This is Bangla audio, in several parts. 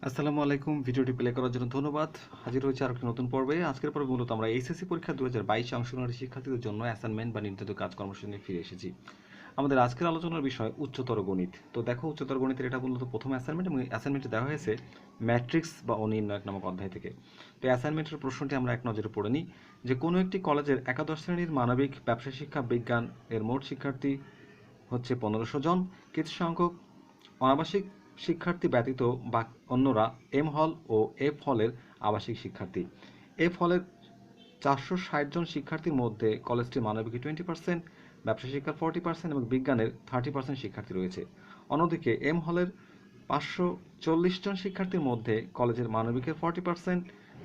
আসসালামু আলাইকুম। ভিডিওটি প্লে করার জন্য ধন্যবাদ। হাজির হয়েছে আরেকটি নতুন পর্বে। আজকের পর্বে মূলত আমরা এইচএসসি পরীক্ষা 2022 অংশগ্রহণকারী শিক্ষার্থীদের জন্য অ্যাসাইনমেন্ট বা নির্ধারিত কাজ কর্মসূচি নিয়ে ফিরে এসেছি। আমাদের আজকের আলোচনার বিষয় উচ্চতর গণিত। তো দেখো, উচ্চতর গণিতের এটা মূলত প্রথম অ্যাসাইনমেন্ট এবং অ্যাসাইনমেন্টে দেওয়া হয়েছে ম্যাট্রিক্স বা অনির্ণায়ক নামক অধ্যায় থেকে। তো অ্যাসাইনমেন্টের প্রশ্নটি আমরা এক নজরে পড়ে নিই যে কোনো একটি কলেজের একাদশ শ্রেণীর মানবিক, ব্যবসা শিক্ষা, বিজ্ঞান এর মোট শিক্ষার্থী হচ্ছে 1500 জন। কিছু সংখ্যক অনাবাসিক শিক্ষার্থী ব্যতীত বা অন্যরা এম হল ও এফ হলের আবাসিক শিক্ষার্থী। এফ হলের 460 জন শিক্ষার্থীর মধ্যে কলেজটির মানবিকের 20%, ব্যবসা শিক্ষার 40% এবং বিজ্ঞানের 30% শিক্ষার্থী রয়েছে। অন্যদিকে এম হলের 540 জন শিক্ষার্থীর মধ্যে কলেজের মানবিকের 40%,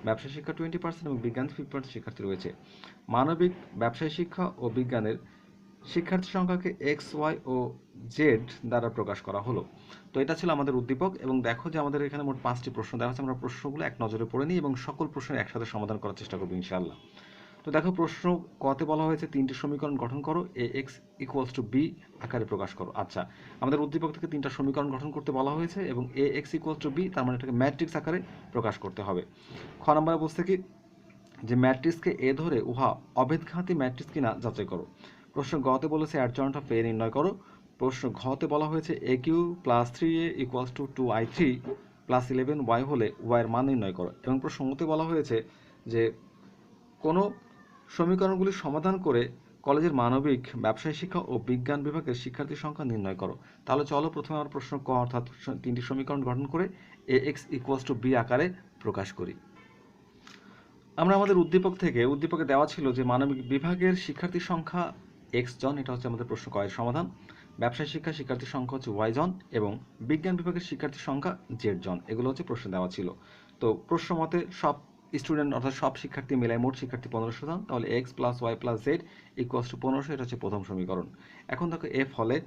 ব্যবসা শিক্ষা 20% এবং বিজ্ঞান 50% শিক্ষার্থী রয়েছে। মানবিক, ব্যবসায় শিক্ষা ও বিজ্ঞানের শিক্ষার্থী সংখ্যাকে এক্স, ওয়াই ও জেড দ্বারা প্রকাশ করা হলো। তো এটা ছিল আমাদের উদ্দীপক এবং দেখো যে আমাদের এখানে মোট 5টি প্রশ্ন দেওয়া আছে। আমরা প্রশ্নগুলো এক নজরে পড়ে নিই এবং সকল প্রশ্নের একসাথে সমাধান করার চেষ্টা করবো ইনশাআল্লাহ। তো দেখো, প্রশ্ন কতে বলা হয়েছে 3টি সমীকরণ গঠন করো, এ এক্স ইকুয়ালস টু বি আকারে প্রকাশ করো। আচ্ছা, আমাদের উদ্দীপক থেকে 3টা সমীকরণ গঠন করতে বলা হয়েছে এবং এ এক্স ইকুয়ালস টু বি, তার মানে এটাকে ম্যাট্রিক্স আকারে প্রকাশ করতে হবে। খ নম্বরে বলছে কি যে ম্যাট্রিক্সকে এ ধরে উহা অভেদঘাতী ম্যাট্রিক্স কিনা যাচাই করো। প্রশ্ন গতে বলেছে অ্যাডজয়েন্ট অফ এ নির্ণয় করো। প্রশ্ন ঘতে বলা হয়েছে A cube plus 3a equals to 2i3 plus 11y হলে y এর মান নির্ণয় করো। এবং প্রশ্ন মতে বলা হয়েছে যে কোনো সমীকরণগুলি সমাধান করে কলেজের মানবিক, ব্যবসায় শিক্ষা ও বিজ্ঞান বিভাগের শিক্ষার্থীর সংখ্যা নির্ণয় করো। তাহলে চলো প্রথমে আমরা প্রশ্ন ক অর্থাৎ 3টি সমীকরণ গঠন করে এ এক্স ইকুয়ালস টু বি আকারে প্রকাশ করি। আমরা আমাদের উদ্দীপকে দেওয়া ছিল যে মানবিক বিভাগের শিক্ষার্থীর সংখ্যা এক্স জন, এটা হচ্ছে আমাদের প্রশ্ন কয়ের সমাধান। ব্যবসায় শিক্ষা শিক্ষার্থীর সংখ্যা হচ্ছে ওয়াই জন এবং বিজ্ঞান বিভাগের শিক্ষার্থীর সংখ্যা জেড জন। এগুলো হচ্ছে প্রশ্ন দেওয়া ছিল। তো প্রশ্ন মতে সব স্টুডেন্ট অর্থাৎ সব শিক্ষার্থী মিলায় মোট শিক্ষার্থী 1500 জন। তাহলে x plus y plus z equals to 1500, এটা হচ্ছে প্রথম সমীকরণ। এখন দেখো এফ হলে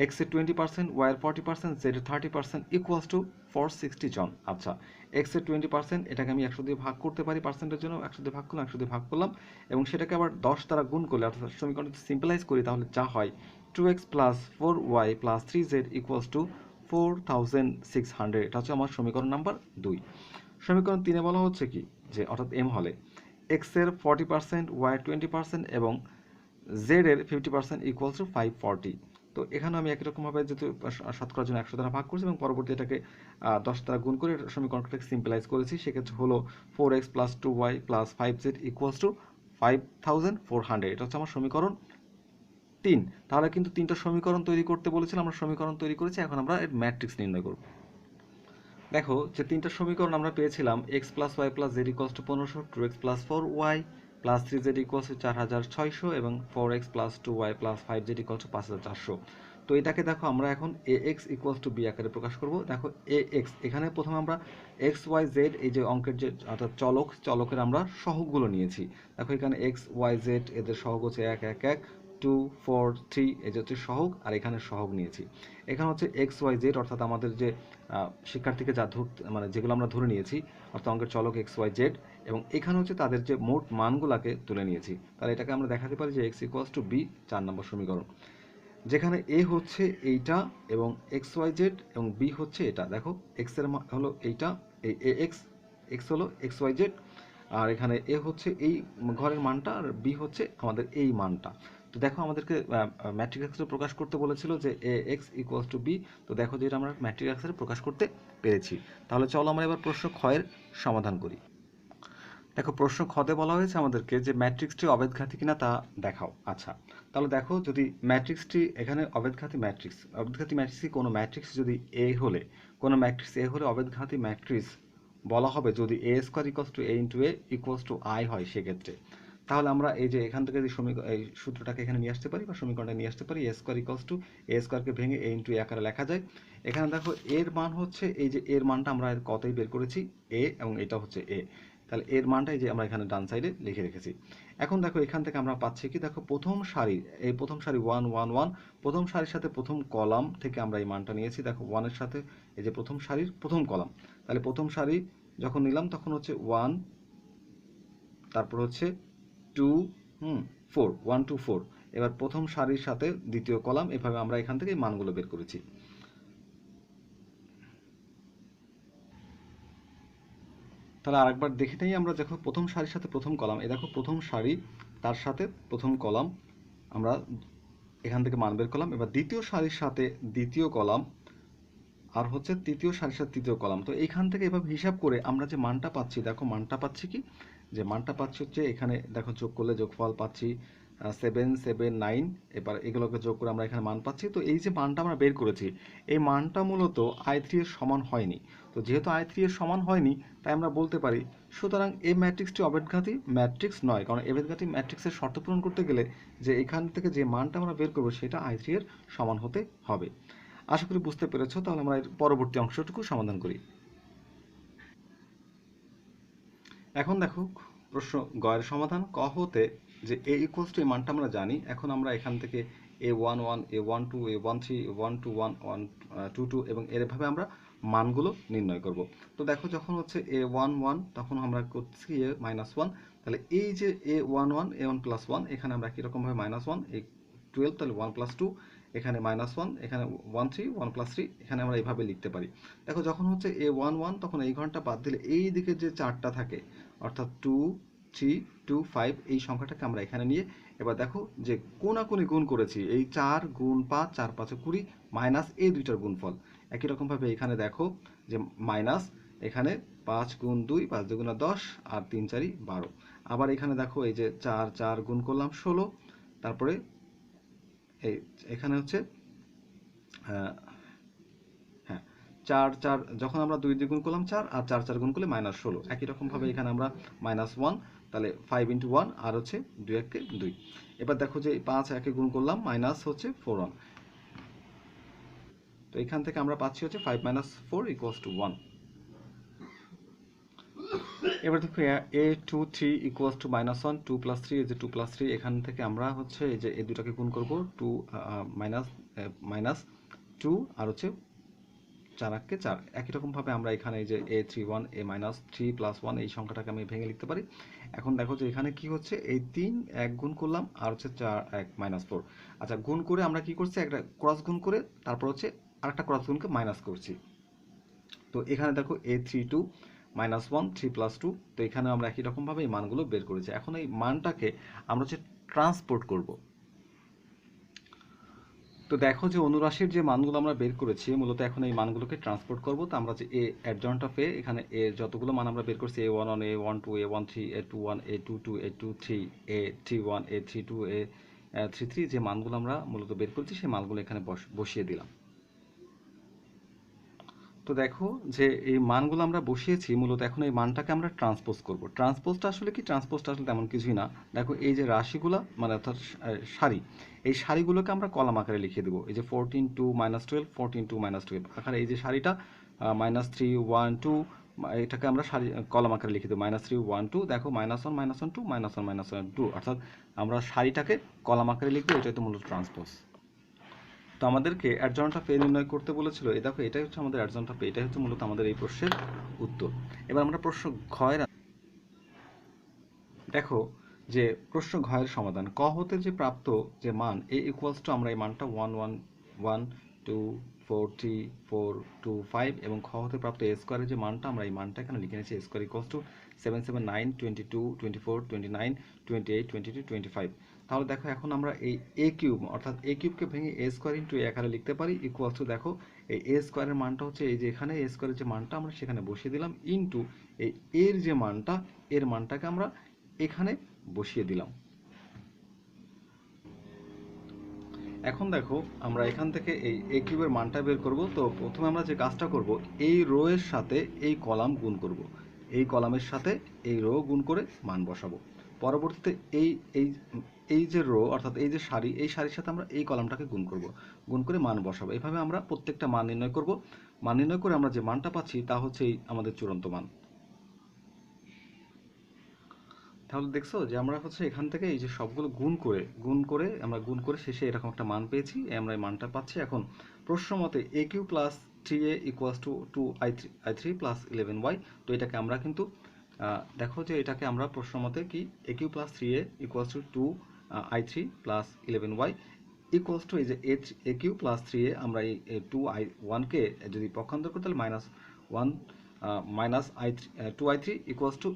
এক্স এর 20%, ওয়াই এর 40%, জেড এর 30% ইকুয়ালস টু 460 জন। আচ্ছা, এক্স এর 20%, এটাকে আমি 100 দিয়ে ভাগ করতে পারি, পার্সেন্টের জন্য 100 দিয়ে ভাগ করলাম, 100 দিয়ে ভাগ করলাম এবং সেটাকে আবার 10 দ্বারা গুণ করলে অর্থাৎ সমীকরণটি সিম্পলাইজ করি, তাহলে যা হয় 2x plus 4y plus 3z equals to 4600। এটা হচ্ছে আমার সমীকরণ নাম্বার 2। সমীকরণ 3-এ বলা হচ্ছে কি যে অর্থাৎ এম হলে এক্স এর 40%, ওয়াই এর 20% এবং জেড এর 50% ইকুয়ালস টু 540। তো এখানে আমি একই রকমভাবে যেহেতু শতকরার জন্য 100 দ্বারা ভাগ করেছি এবং পরবর্তী এটাকে 10 দ্বারা গুণ করে সমীকরণটাকে সিম্পলাইজ করেছি। সেক্ষেত্রে হলো 4x plus 2y plus 5z equals to 5400। এটা হচ্ছে আমার সমীকরণ 3। তাহলে কিন্তু 3টা সমীকরণ তৈরি করতে বলেছিলাম, আমরা সমীকরণ তৈরি করেছি। এখন আমরা এর ম্যাট্রিক্স নির্ণয় করব। দেখো যে 3টা সমীকরণ আমরা পেয়েছিলাম x plus y plus z equals to 1500, 2x plus 4y plus 3z equals to 4600 এবং 4x plus 2y plus 5z equals to 5400। তো এটাকে দেখো আমরা এখন এ এক্স ইকুয়ালস টু বি আকারে প্রকাশ করব। দেখো এ এক্স, এখানে প্রথমে আমরা এক্স ওয়াই জেড এই যে অঙ্কের যে অর্থাৎ চলকের আমরা সহগগুলো নিয়েছি। দেখো এখানে এক্স ওয়াই জেড এদের সহগ হচ্ছে 1 1 1, 2 4 3, এই যে হচ্ছে সহগ, আর এখানে সহগ নিয়েছি। এখানে হচ্ছে এক্স ওয়াই জেড অর্থাৎ আমাদের যে শিক্ষার্থীকে যা মানে যেগুলো আমরা ধরে নিয়েছি অর্থাৎ অঙ্কের চলক এক্স ওয়াই জেড, এবং এখানে হচ্ছে তাদের যে মোট মানগুলোকে তুলে নিয়েছি। তাহলে এটাকে আমরা দেখাতে পারি যে এক্স ইকুয়ালস টু বি, 4 নম্বর সমীকরণ, যেখানে এ হচ্ছে এইটা এবং এক্স ওয়াই জেড এবং বি হচ্ছে এটা। দেখো এক্স এর হলো এইটা, এই এ এক্স, এক্স হলো এক্স ওয়াই জেড, আর এখানে এ হচ্ছে এই ঘরের মানটা আর বি হচ্ছে আমাদের এই মানটা। তো দেখো আমাদেরকে ম্যাট্রিক্স আকারে প্রকাশ করতে বলেছিল যে এ এক্স ইকুয়ালস টু বি। তো দেখো যে এটা আমরা ম্যাট্রিক্স আকারে প্রকাশ করতে পেরেছি। তাহলে চলো আমরা এবার প্রশ্ন ক্ষয়ের সমাধান করি। দেখো প্রশ্ন খতে বলা হয়েছে আমাদেরকে যে ম্যাট্রিক্সটি অবেদঘাতী কিনা তা দেখাও। আচ্ছা, তাহলে দেখো যদি ম্যাট্রিক্সটি এখানে অবেদঘাতী ম্যাট্রিক্স কোনো ম্যাট্রিক্স যদি এ হলে, কোনো ম্যাট্রিক্স এ হলে অবেদঘাতী ম্যাট্রিক্স বলা হবে যদি A square equals to A into A equals to I হয় সেক্ষেত্রে। তাহলে আমরা এই যে এখান থেকে যে এই সূত্রটাকে এখানে নিয়ে আসতে পারি বা সমীকরণটা নিয়ে আসতে পারি, এ স্কোয়ার ইকুয়ালস টু এ স্কোয়ারকে ভেঙে এ ইন্টু এ আকারে লেখা যায়। এখানে দেখো এর মান হচ্ছে এই যে এর মানটা আমরা কতই বের করেছি এ এবং এটা হচ্ছে এ, তাহলে এর মানটাই যে আমরা এখানে ডান সাইডে লিখে রেখেছি। এখন দেখো এখান থেকে আমরা পাচ্ছি কি, দেখো প্রথম সারি, এই প্রথম সারি 1 1 1, প্রথম সারির সাথে প্রথম কলাম থেকে আমরা এই মানটা নিয়েছি। দেখো 1 এর সাথে এই যে প্রথম সারির প্রথম কলাম, তাহলে প্রথম সারি যখন নিলাম তখন হচ্ছে 1, তারপর হচ্ছে 2, 4, 1 2 4। এবার প্রথম সারির সাথে দ্বিতীয় কলাম, এভাবে আমরা এখান থেকে মানগুলো বের করেছি। তাহলে আরেকবার দেখে নেই আমরা। দেখো প্রথম সারির সাথে প্রথম কলাম, এই দেখো প্রথম সারি তার সাথে প্রথম কলাম আমরা এখান থেকে মান বের করলাম। এবার দ্বিতীয় সারির সাথে দ্বিতীয় কলাম, আর হচ্ছে তৃতীয় সারির সাথে তৃতীয় কলাম। তো এইখান থেকে এভাবে হিসাব করে আমরা যে মানটা পাচ্ছি, দেখো মানটা পাচ্ছি কি, যে মানটা পাচ্ছি হচ্ছে এখানে দেখো যোগ করলে যোগফল পাচ্ছি 779। এবার এগুলোকে যোগ করে আমরা এখানে মান পাচ্ছি। তো এই যে মানটা আমরা বের করেছি, এই মানটা মূলত I3 এর সমান হয়নি। তো যেহেতু I3 এর সমান হয়নি, তাই আমরা বলতে পারি সুতরাং এই ম্যাট্রিক্সটি অবেদঘাতী ম্যাট্রিক্স নয়। কারণ অবেদঘাতী ম্যাট্রিক্সের শর্ত পূরণ করতে গেলে যে এখান থেকে যে মানটা আমরা বের করবো সেটা I3 এর সমান হতে হবে। আশা করি বুঝতে পেরেছো। তাহলে আমরা এর পরবর্তী অংশটুকু সমাধান করি। এখন দেখো প্রশ্ন গ এর সমাধান। ক হতে যে a ইকুয়ালস টু এই মানটা আমরা জানি। এখন আমরা এখান থেকে a11 a12 a13 a121 122 এবং এভাবে আমরা মানগুলো নির্ণয় করব। তো দেখো যখন হচ্ছে a11 তখন আমরা করছি a-1। তাহলে এই যে a11 a1 প্লাস 1, এখানে আমরা কীরকমভাবে -1, এই 12 তাহলে 1 প্লাস 2, এখানে -1, এখানে 13 1 প্লাস 3, এখানে আমরা এইভাবে লিখতে পারি। দেখো যখন হচ্ছে a11 তখন এই ঘরটা বাদ দিলে এই দিকে যে চারটা থাকে অর্থাৎ 2 3 2 5 এই সংখ্যাটাকে আমরা এখানে নিয়ে এবার দেখো যে কোনাকুনি গুণ করেছি, এই 4 গুণ 5 4 5 20 মাইনাস এই দুইটার গুণফল। একই রকমভাবে এখানে দেখো যে মাইনাস এখানে 5 গুণ 2 5 2 গুণা 10 আর 3 4 12। আবার এখানে দেখো এই যে 4 4 গুণ করলাম 16, তারপরে এই এখানে হচ্ছে হ্যাঁ 4 4 যখন আমরা 2 দিয়ে গুণ করলাম 4 আর 4 4 গুণ করলে -16। একই রকমভাবে এখানে আমরা -1, তাহলে 5 × 1 আর হচ্ছে 2 1 2। এবার দেখো যে 5 1 গুণ করলাম মাইনাস হচ্ছে 4 1। তো এখান থেকে আমরা পাচ্ছি হচ্ছে 5 - 4 = 1। এবার দেখো a23 = -1 2 + 3 এই যে 2 + 3, এখান থেকে আমরা হচ্ছে এই যে এই দুটাকে গুণ করব 2 মাইনাস 2 আর হচ্ছে 4 × 4। একই রকমভাবে আমরা এখানে এই যে a31 a-3 + 1 এই সংখ্যাটাকে আমি ভেঙে লিখতে পারি। এখন দেখো যে এখানে কি হচ্ছে, এই 3 1 গুণ করলাম আর হচ্ছে 4 1 -4। আচ্ছা গুণ করে আমরা কি করছি, একটা ক্রস গুণ করে তারপর হচ্ছে আরেকটা ক্রস গুণকে মাইনাস করছি। তো এখানে দেখো a32 -1 3 + 2। তো এখানে আমরা একই রকমভাবে এই মানগুলো বের করেছি। এখন এই মানটাকে আমরা হচ্ছে ট্রান্সপোর্ট করব। তো দেখো যে অনুরাশির যে মানগুলো আমরা বের করেছি মূলত এখন এই মানগুলোকে ট্রান্সপোর্ট করব। তো আমরা যে এ অ্যাডজয়েন্ট অফ এ, এখানে এ যতগুলো মান আমরা বের করছি a11 a12 a13 a21 a22 a23 a31 a32 a33 যে মানগুলো আমরা মূলত বের করছি সেই মানগুলো এখানে বসিয়ে দিলাম। তো দেখো যে এই মানগুলো আমরা বসিয়েছি, মূলত এখন এই মানটাকে আমরা ট্রান্সপোজ করব। ট্রান্সপোজটা আসলে কি, ট্রান্সপোজটা আসলে তেমন কিছুই না। দেখো এই যে রাশিগুলো মানে অর্থাৎ সারি, এই সারিগুলোকে আমরা কলাম আকারে লিখে দেবো। এই যে 14 2 -12 14 2 -12 আকারে এই যে সারিটা -3 1 2, এটাকে আমরা সারি কলাম আকারে লিখে দেবো -3 1 2। দেখো -1 -1 2 -1 -1 2, অর্থাৎ আমরা সারিটাকে কলাম আকারে লিখবো। এটাই তো মূলত ট্রান্সপোজ। তো আমাদেরকে অ্যাডজয়েন্ট অফ এ নির্ণয় করতে বলেছিল। এই দেখো এটাই হচ্ছে আমাদের অ্যাডজয়েন্ট অফ এ, এটাই হচ্ছে মূলত আমাদের এই প্রশ্নের উত্তর। এবার আমরা প্রশ্ন ঘয়ের দেখো যে প্রশ্ন ঘয়ের সমাধান। ক হতে যে প্রাপ্ত যে মান a = আমরা এই মানটা 1 1 1 2 4 3 4 2 5 এবং খ হতে প্রাপ্ত a স্কয়ারের যে মানটা আমরা এই মানটা এখানে লিখে নিয়েছি a স্কয়ার = 7 7 9 22 24 29 28 22 25। তাহলে দেখো এখন আমরা এই a কিউব অর্থাৎ a কিউবকে ভেঙে a স্কয়ার × a আকারে লিখতে পারি ইকুয়ালস টু, দেখো এই a স্কয়ারের মানটা হচ্ছে এই যে এখানে a স্কয়ারের যে মানটা আমরা সেখানে বসিয়ে দিলাম ইনটু এই এর যে মানটা, এর মানটাকে আমরা এখানে বসিয়ে দিলাম। এখন দেখো আমরা এখান থেকে এই a কিউবের মানটা বের করব। তো প্রথমে আমরা যে কাজটা করব, এই রো এর সাথে এই কলাম গুণ করব, এই কলামের সাথে এই রো গুণ করে মান বসাবো। পরবর্তীতে এই এই এই যে রো অর্থাৎ এই যে সারি, এই সারির সাথে আমরা এই কলামটাকে গুণ করব, গুণ করে মান বসাবো। এভাবে আমরা প্রত্যেকটা মান নির্ণয় করব। মান নির্ণয় করে আমরা যে মানটা পাচ্ছি তা হচ্ছে এই আমাদের চূড়ান্ত মান। তাহলে দেখছো যে আমরা হচ্ছে এখান থেকে এই যে সবগুলো আমরা গুণ করে শেষে এরকম একটা মান পেয়েছি, আমরা এই মানটা পাচ্ছি। এখন প্রশ্ন মতে a q plus 3a = 2i3 plus 11y। তো এটাকে আমরা কিন্তু দেখো যে এটাকে আমরা প্রশ্ন মতে কি a q plus 3a = 2i3 plus 11y equals to এই যে a কিউ প্লাস 3a, আমরা এই 2i1 কে যদি পক্ষান্তর করি তাহলে -1 minus I 2i3 equals to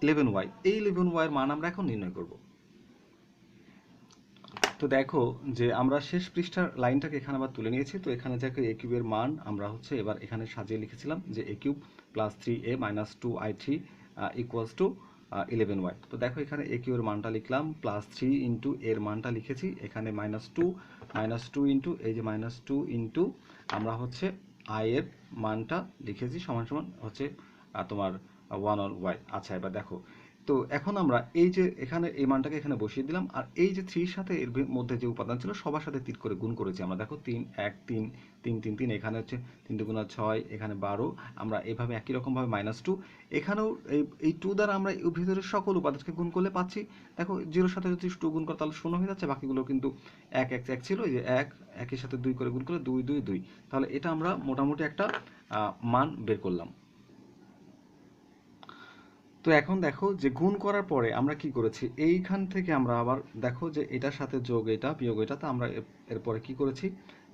11y। এই 11y এর মান আমরা এখন নির্ণয় করব। তো দেখো যে আমরা শেষ পৃষ্ঠার লাইনটাকে এখানে আবার তুলে নিয়েছি। তো এখানে দেখো এ কিউবের মান আমরা হচ্ছে এবার এখানে সাজিয়ে লিখেছিলাম যে A cube plus 3a minus 2i3 equals to 11y। তো দেখো এখানে এ কিউবের মানটা লিখলাম, প্লাস 3 ইন্টু এর মানটা লিখেছি, এখানে মাইনাস টু ইন্টু এই যে মাইনাস 2 ইন্টু আমরা হচ্ছে আই এর মানটা লিখেছি সমান সমান হচ্ছে তোমার 1 আচ্ছা এবার দেখো, তো এখন আমরা এই যে এখানে এই মানটাকে এখানে বসিয়ে দিলাম, আর এই যে 3 সাথে এর মধ্যে যে উপাদান ছিল সবার সাথে 3 করে গুণ করেছি আমরা। দেখো 3 1 3 3 3 3, এখানে হচ্ছে 3 2 6, এখানে 12, আমরা এভাবে একই রকমভাবে -2 এখানেও এই 2 দ্বারা আমরা এই ভিতরের সকল উপাদানকে গুণ করলে পাচ্ছি। দেখো 0 এর সাথে যদি 2 গুণ করো তাহলে 0 হয়ে যাচ্ছে, বাকিগুলো কিন্তু 1 1 1 ছিল, এই যে 1 1 এর সাথে 2 করে গুণ করলে 2 2 2, তাহলে এটা আমরা মোটামুটি একটা মান বের করলাম। তো এখন দেখো যে গুণ করার পরে আমরা কি করেছি, এইখান থেকে আমরা আবার দেখো যে এটার সাথে যোগ এটা বিয়োগ এটা, তো আমরা এরপরে কি করেছি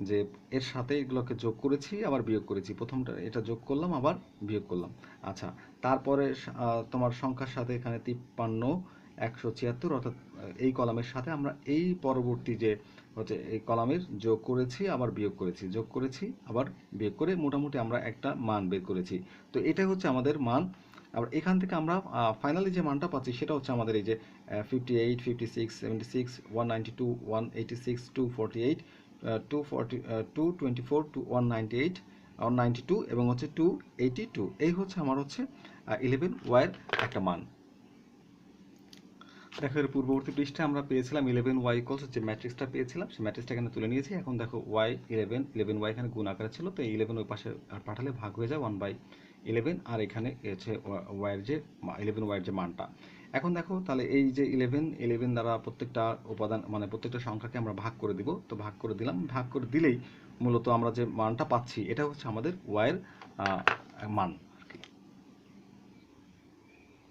যে এর সাথে এগুলোকে যোগ করেছি আবার বিয়োগ করেছি, প্রথমটা এটা যোগ করলাম আবার বিয়োগ করলাম। আচ্ছা, তারপরে তোমার সংখ্যার সাথে এখানে 53 176, অর্থাৎ এই কলামের সাথে আমরা এই পরবর্তী যে হচ্ছে এই কলামের যোগ করেছি আবার বিয়োগ করেছি, যোগ করেছি আবার বিয়োগ করে মোটামুটি আমরা একটা মান বের করেছি। তো এটাই হচ্ছে আমাদের মান। আবার এখান থেকে আমরা ফাইনালি যে মানটা পাচ্ছি সেটা হচ্ছে আমাদের এই যে 58 56 76 192 186 248 240 224 198 192 এবং হচ্ছে 282, এই হচ্ছে আমার হচ্ছে 11y এর একটা মান। দেখো এর পূর্ববর্তী পৃষ্ঠে আমরা পেয়েছিলাম 11y ইকুয়ালস যে ম্যাট্রিক্সটা পেয়েছিলাম, সেই ম্যাট্রিক্সটা এখানে তুলে নিয়েছি। এখন দেখো y 11y এখানে গুণ আকারে ছিল, তো এই 11 ওই পাশে পাঠালে ভাগ হয়ে যায় 1/11, আর এখানে হচ্ছে y এর যে 11y এর যে মানটা। এখন দেখো তাহলে এই যে 11 দ্বারা প্রত্যেকটা উপাদান মানে প্রত্যেকটা সংখ্যাকে আমরা ভাগ করে দিব, তো ভাগ করে দিলাম, ভাগ করে দিলেই মূলত আমরা যে মানটা পাচ্ছি এটা হচ্ছে আমাদের y এর মান।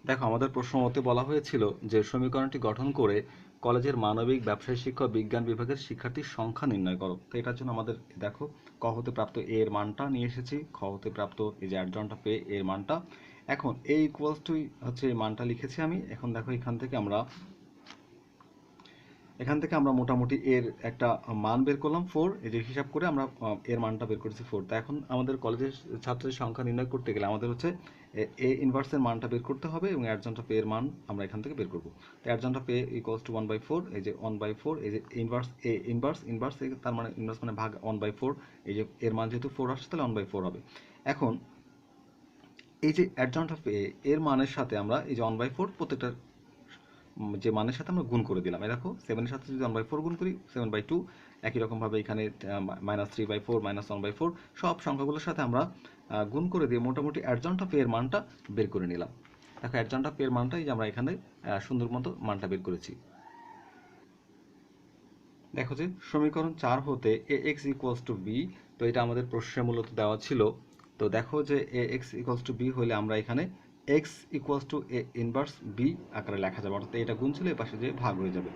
দেখো আমাদের প্রশ্ন মতে বলা হয়েছিল যে সমীকরণটি গঠন করে কলেজের মানবিক, ব্যবসায় শিক্ষা ও বিজ্ঞান বিভাগের শিক্ষার্থীর সংখ্যা নির্ণয় করো। তো এটার জন্য আমাদের দেখো ক হতে প্রাপ্ত এ এর মানটা নিয়ে এসেছি, খ হতে প্রাপ্ত এই যে অ্যাডজনটা পেয়ে এর মানটা, এখন এ ইকুয়ালস টু হচ্ছে এই মানটা লিখেছি আমি। এখন দেখো এখান থেকে আমরা মোটামুটি এর একটা মান বের করলাম 4, এই যে হিসাব করে আমরা এর মানটা বের করেছি 4। তো এখন আমাদের কলেজের ছাত্রদের সংখ্যা নির্ণয় করতে গেলে আমাদের হচ্ছে এ ইনভার্সের মানটা বের করতে হবে এবং অ্যাডজনটা পে এর মান আমরা এখান থেকে বের করব। তো অ্যাডজনটা পে ইকুয়ালস টু 1/4, এই যে 1/4, এই যে ইনভার্স ইনভার্স তার মানে ইনভার্স মানে ভাগ 1/4, এই যে এর মান যেহেতু 4 আসছে তাহলে 1/4 হবে। এখন এই যে অ্যাডজনটা পে এর মানের সাথে আমরা এই যে 1/4 প্রত্যেকটা যে মানের সাথে আমরা গুণ করে দিলাম। এই দেখো 7 এর সাথে যদি 1/4 গুণ করি 7/2, একই রকমভাবে এখানে -3/4 -1/4 সব সংখ্যাগুলোর সাথে আমরা গুণ করে দিয়ে মোটামুটি অ্যাডজন্ট অফ এর মানটা বের করে নিলাম। দেখো অ্যাডজন্ট অফ এর মানটা এই যে আমরা এখানে সুন্দর মতো মানটা বের করেছি। দেখো যে সমীকরণ 4 হতে ax ইকুয়ালস টু b, তো এটা আমাদের প্রশ্নে মূলত দেওয়া ছিল। তো দেখো যে ax ইকুয়ালস টু b হলে আমরা এখানে x equals to a inverse b আকারে লেখা যাবে, অর্থাৎ এটা গুণ ছিল এই পাশে যে ভাগ হয়ে যাবে।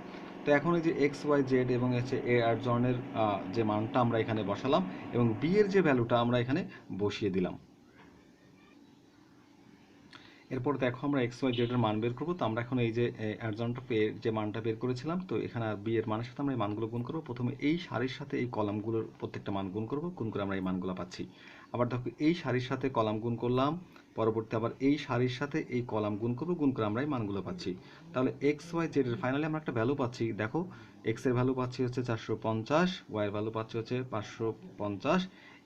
তো এখন এই যে x y z এবং হচ্ছে a আর জনের যে মানটা আমরা এখানে বসালাম এবং b এর যে ভ্যালুটা আমরা এখানে বসিয়ে দিলাম। এরপর দেখো আমরা এক্স ওয়াই জেড এর মান বের করবো। তো আমরা এখন এই যে অ্যাডজন্ট অফ এর যে মানটা বের করেছিলাম, তো এখানে বি এর মানের সাথে আমরা এই মানগুলো গুণ করবো। প্রথমে এই সারির সাথে এই কলামগুলোর প্রত্যেকটা মান গুণ করবো, গুণ করে আমরা এই মানগুলো পাচ্ছি। আবার দেখো এই সারির সাথে কলাম গুণ করলাম, পরবর্তী আবার এই সারির সাথে এই কলাম গুণ করবো, গুণ করে আমরা এই মানগুলো পাচ্ছি। তাহলে এক্স ওয়াই জেড এর ফাইনালি আমরা একটা ভ্যালু পাচ্ছি। দেখো এক্স এর ভ্যালু পাচ্ছি হচ্ছে 450, ওয়াই এর ভ্যালু পাচ্ছি হচ্ছে 550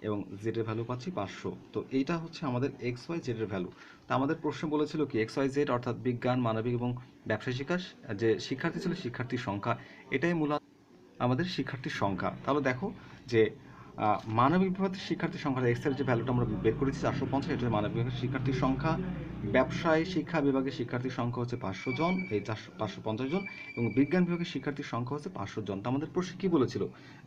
এবং জেড এর ভ্যালু পাচ্ছি 500। তো এইটা হচ্ছে আমাদের এক্স ওয়াই জেড এর ভ্যালু। তো আমাদের প্রশ্ন বলেছিল কি এক্স ওয়াই জেড অর্থাৎ বিজ্ঞান, মানবিক এবং ব্যবসায় শিক্ষা যে শিক্ষার্থী ছিল শিক্ষার্থীর সংখ্যা, এটাই মূলত আমাদের শিক্ষার্থীর সংখ্যা। তাহলে দেখো যে মানবিক বিভাগের শিক্ষার্থীর সংখ্যা এক্স এর যে ভ্যালুটা আমরা বের করেছি 450, এটা হচ্ছে মানবিক বিভাগের শিক্ষার্থীর সংখ্যা। ব্যবসায় শিক্ষা বিভাগের শিক্ষার্থীর সংখ্যা হচ্ছে 500 জন, এই 550 জন, এবং বিজ্ঞান বিভাগের শিক্ষার্থীর সংখ্যা হচ্ছে 500 জন। তো আমাদের প্রশ্নে কি বলেছিল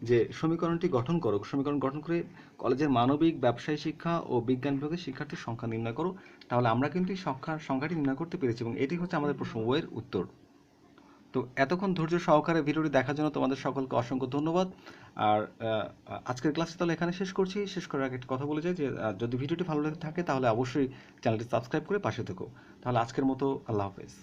যে সমীকরণটি গঠন করো, সমীকরণ গঠন করে কলেজের মানবিক, ব্যবসায় শিক্ষা ও বিজ্ঞান বিভাগের শিক্ষার্থীর সংখ্যা নির্ণয় করো। তাহলে আমরা কিন্তু এই সংখ্যাটি নির্ণয় করতে পেরেছি এবং এটি হচ্ছে আমাদের প্রশ্ন ও এর উত্তর। তো এতক্ষণ ধৈর্য সহকারে ভিডিওটি দেখার জন্য তোমাদের সকলকে অসংখ্য ধন্যবাদ। আর আজকের ক্লাসটা তাহলে এখানে শেষ করছি। শেষ করার আগে একটা কথা বলে যাই যে যদি ভিডিওটি ভালো লেগে থাকে তাহলে অবশ্যই চ্যানেলটি সাবস্ক্রাইব করে পাশে থেকো। তাহলে আজকের মতো আল্লাহ হাফেজ।